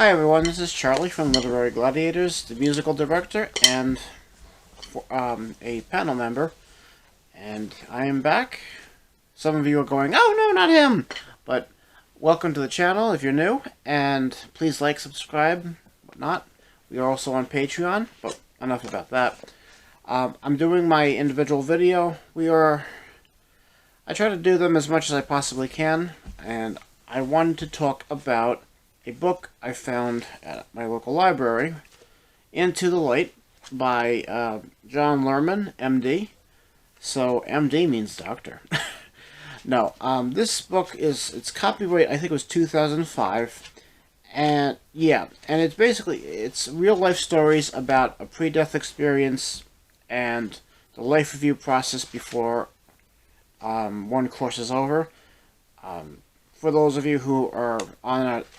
Hi everyone, this is Charlie from Literary Gladiators, the musical director and a panel member, and I am back. Some of you are going, "Oh no, not him!" But welcome to the channel if you're new, and please like, subscribe, whatnot. We are also on Patreon, but enough about that. I'm doing my individual video. I try to do them as much as I possibly can, and I wanted to talk about a book I found at my local library, Into the Light, by John Lerma, MD. So MD means doctor. No, this book it's copyright, I think it was 2005, and yeah, and it's real life stories about a pre-death experience and the life review process before one course is over. For those of you who are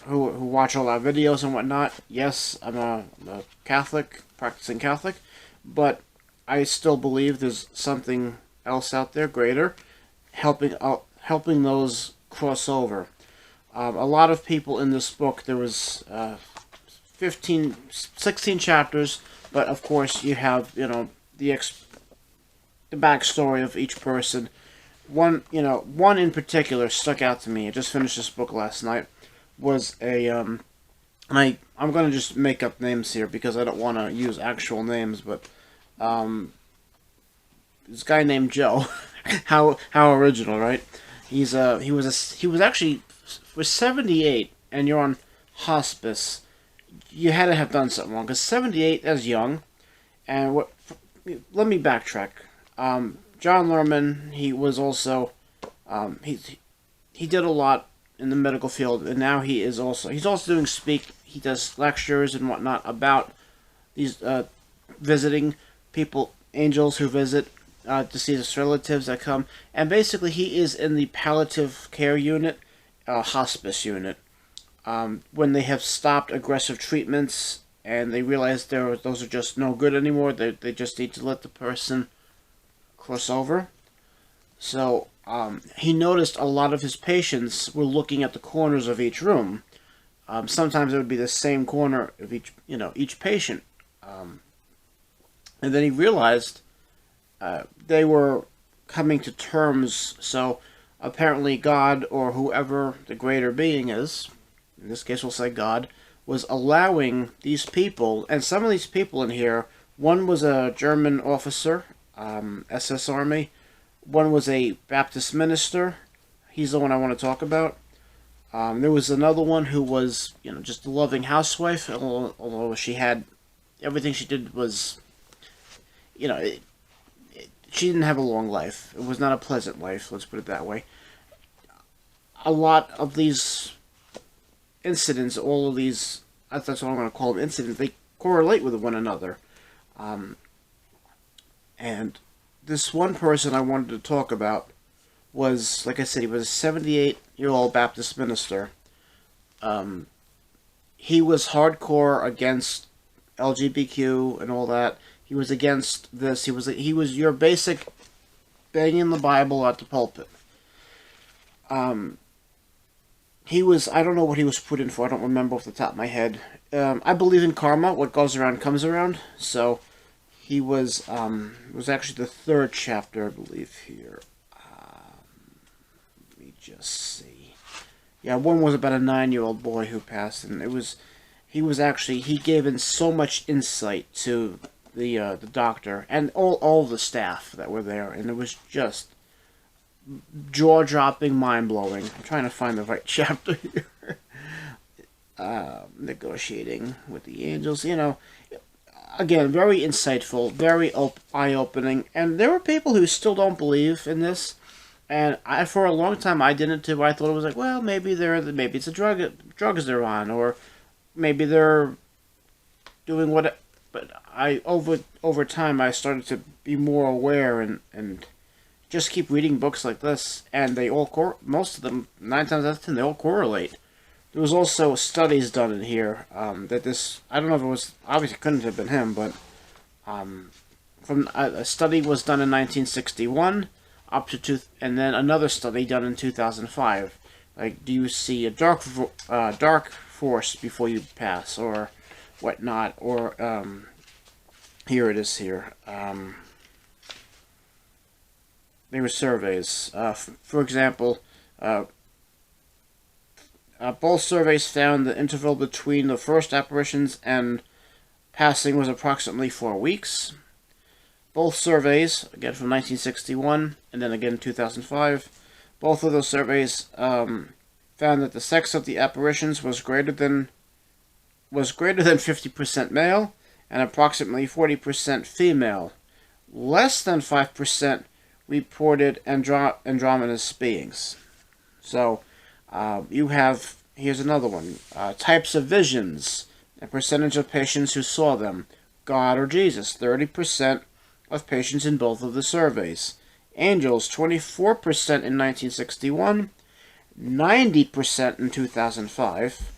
who watch all our videos and whatnot, yes, I'm a Catholic, practicing Catholic, but I still believe there's something else out there greater, helping those cross over. A lot of people in this book. There was 16 chapters, but of course you have the backstory of each person. One in particular stuck out to me. I just finished this book last night. Was I'm gonna just make up names here because I don't want to use actual names, but this guy named Joe. how original, right? He was actually for 78, and you're on hospice. You had to have done something wrong because 78 is young. And let me backtrack. John Lerma, he was also, he did a lot in the medical field, and now he's also doing he does lectures and whatnot about these, visiting people, angels who visit, to see his relatives that come, and basically he is in the palliative care unit, hospice unit, when they have stopped aggressive treatments, and they realize those are just no good anymore, they just need to let the person cross over. So he noticed a lot of his patients were looking at the corners of each room. Sometimes it would be the same corner of each patient. And then he realized they were coming to terms. So apparently God, or whoever the greater being is, in this case we'll say God, was allowing these people, and some of these people in here, one was a German officer, SS Army. One was a Baptist minister. He's the one I want to talk about. There was another one who was, just a loving housewife, although she had, everything she did was, she didn't have a long life. It was not a pleasant life, let's put it that way. A lot of these incidents, all of these, that's what I'm going to call them, incidents, they correlate with one another. And this one person I wanted to talk about was, like I said, he was a 78-year-old Baptist minister. He was hardcore against LGBTQ and all that. He was against this. He was your basic banging the Bible at the pulpit. He was, I don't know what he was put in for. I don't remember off the top of my head. I believe in karma. What goes around comes around. So he was actually the third chapter, I believe, here. Let me just see. Yeah, one was about a 9-year-old boy who passed, and he gave in so much insight to the doctor and all the staff that were there, and it was just jaw-dropping, mind-blowing. I'm trying to find the right chapter here. Negotiating with the angels, again, very insightful, very eye-opening, and there were people who still don't believe in this, and for a long time I didn't too. I thought it was like, well, maybe it's a drugs they're on, or maybe they're doing what. But over time I started to be more aware and just keep reading books like this, and they all most of them, 9 times out of 10, they all correlate. There was also studies done in here that this, I don't know if it was, obviously couldn't have been him, but from a study was done in 1961 up to and then another study done in 2005. Like, do you see a dark force before you pass, or whatnot? Or here it is here. There were surveys. For example, uh, both surveys found the interval between the first apparitions and passing was approximately 4 weeks. Both surveys, again from 1961 and then again 2005, both of those surveys found that the sex of the apparitions was greater than 50% male and approximately 40% female. Less than 5% reported androgynous beings. So here's another one. Types of visions and percentage of patients who saw them. God or Jesus, 30% of patients in both of the surveys. Angels, 24% in 1961, 90% in 2005.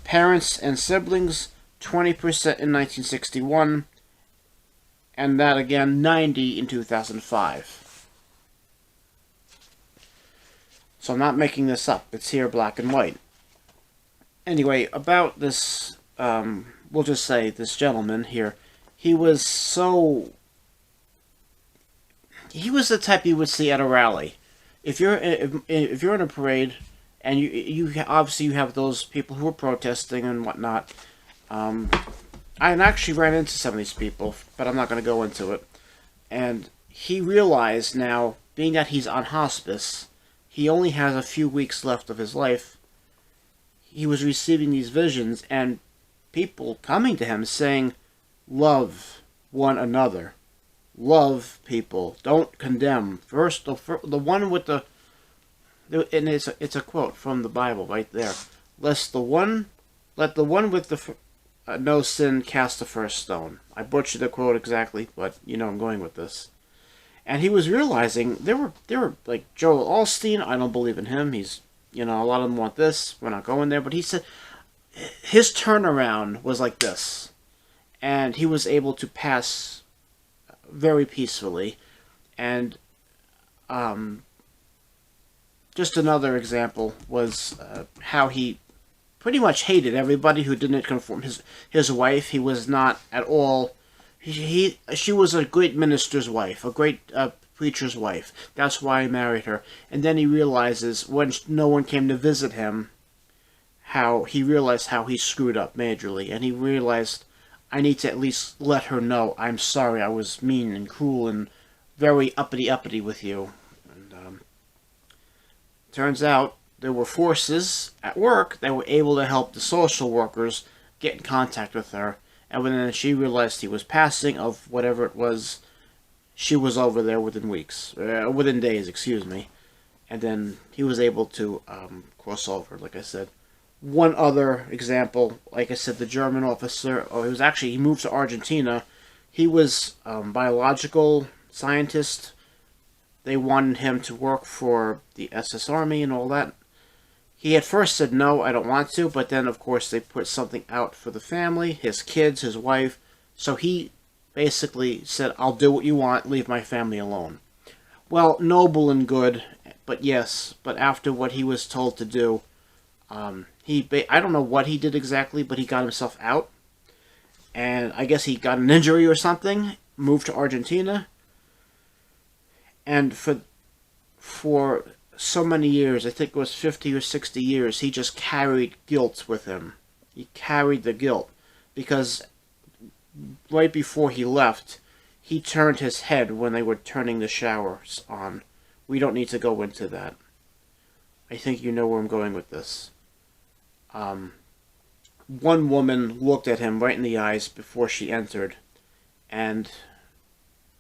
Parents and siblings, 20% in 1961, and that again, 90 in 2005. So I'm not making this up. It's here, black and white. Anyway, about this, we'll just say this gentleman here, he was the type you would see at a rally. If you're in a parade, and you obviously you have those people who are protesting and whatnot. I actually ran into some of these people, but I'm not going to go into it. And he realized now, being that he's on hospice, he only has a few weeks left of his life. He was receiving these visions and people coming to him saying, "Love one another. Love people. Don't condemn." First, the one with the, and it's a quote from the Bible right there. Let the one with the no sin cast the first stone. I butchered the quote exactly, but you know I'm going with this. And he was realizing there were like Joel Osteen. I don't believe in him. He's, a lot of them want this. We're not going there. But he said his turnaround was like this, and he was able to pass very peacefully. And just another example was how he pretty much hated everybody who didn't conform. His wife, he was not at all. She was a great minister's wife, a great preacher's wife. That's why he married her. And then he realizes when no one came to visit him, how he screwed up majorly, and he realized, I need to at least let her know I'm sorry, I was mean and cruel and very uppity with you. And turns out there were forces at work that were able to help the social workers get in contact with her. And when she realized he was passing of whatever it was, she was over there within days, excuse me. And then he was able to cross over, like I said. One other example, like I said, the German officer, he moved to Argentina. He was a biological scientist. They wanted him to work for the SS Army and all that. He at first said, no, I don't want to, but then, of course, they put something out for the family, his kids, his wife. So he basically said, I'll do what you want, leave my family alone. Well, noble and good, but after what he was told to do, I don't know what he did exactly, but he got himself out. And I guess he got an injury or something, moved to Argentina. And for so many years, I think it was 50 or 60 years, he just carried guilt with him. He carried the guilt. Because right before he left, he turned his head when they were turning the showers on. We don't need to go into that. I think you know where I'm going with this. One woman looked at him right in the eyes before she entered, and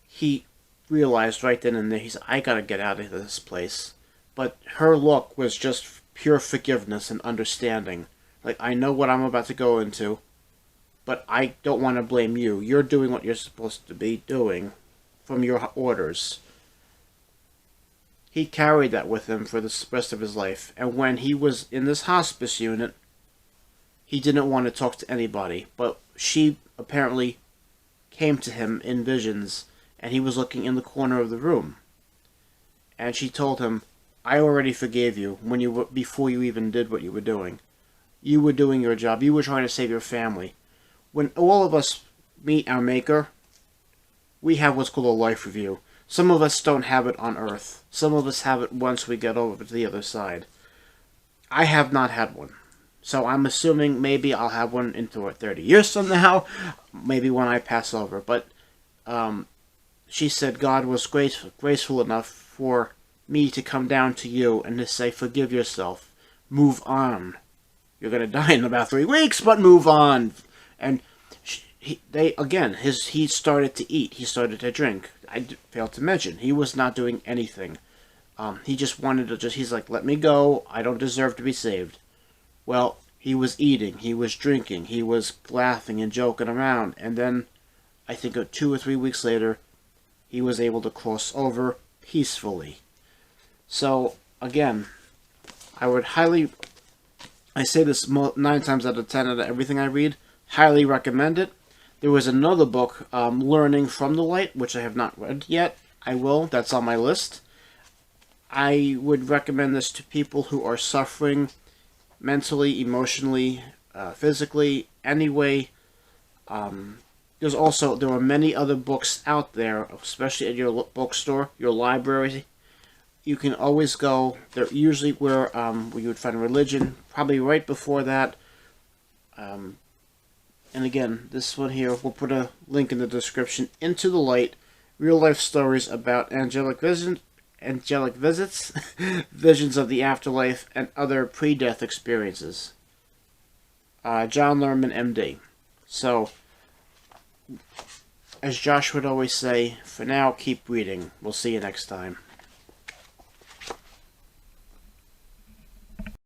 he realized right then and there, he said, I gotta get out of this place. But her look was just pure forgiveness and understanding. Like, I know what I'm about to go into, but I don't want to blame you. You're doing what you're supposed to be doing from your orders. He carried that with him for the rest of his life. And when he was in this hospice unit, he didn't want to talk to anybody. But she apparently came to him in visions, and he was looking in the corner of the room. And she told him, I already forgave you when before you even did what you were doing. You were doing your job. You were trying to save your family. When all of us meet our Maker, we have what's called a life review. Some of us don't have it on Earth. Some of us have it once we get over to the other side. I have not had one. So I'm assuming maybe I'll have one in 30 years from now. Maybe when I pass over. But she said God was graceful enough for me to come down to you and to say, forgive yourself. Move on. You're going to die in about 3 weeks, but move on. And he started to eat. He started to drink. I failed to mention, he was not doing anything. He just wanted to he's like, let me go. I don't deserve to be saved. Well, he was eating. He was drinking. He was laughing and joking around. And then, I think 2 or 3 weeks later, he was able to cross over peacefully. So, again, I say this 9 times out of 10 out of everything I read, highly recommend it. There was another book, Learning from the Light, which I have not read yet. I will. That's on my list. I would recommend this to people who are suffering mentally, emotionally, physically, anyway. There are many other books out there, especially at your bookstore, your library. You can always go. They're usually where you would find religion, probably right before that. And again, this one here, we'll put a link in the description. Into the Light, real-life stories about angelic visits, visions of the afterlife, and other pre-death experiences. John Lerman, MD. So, as Josh would always say, for now, keep reading. We'll see you next time.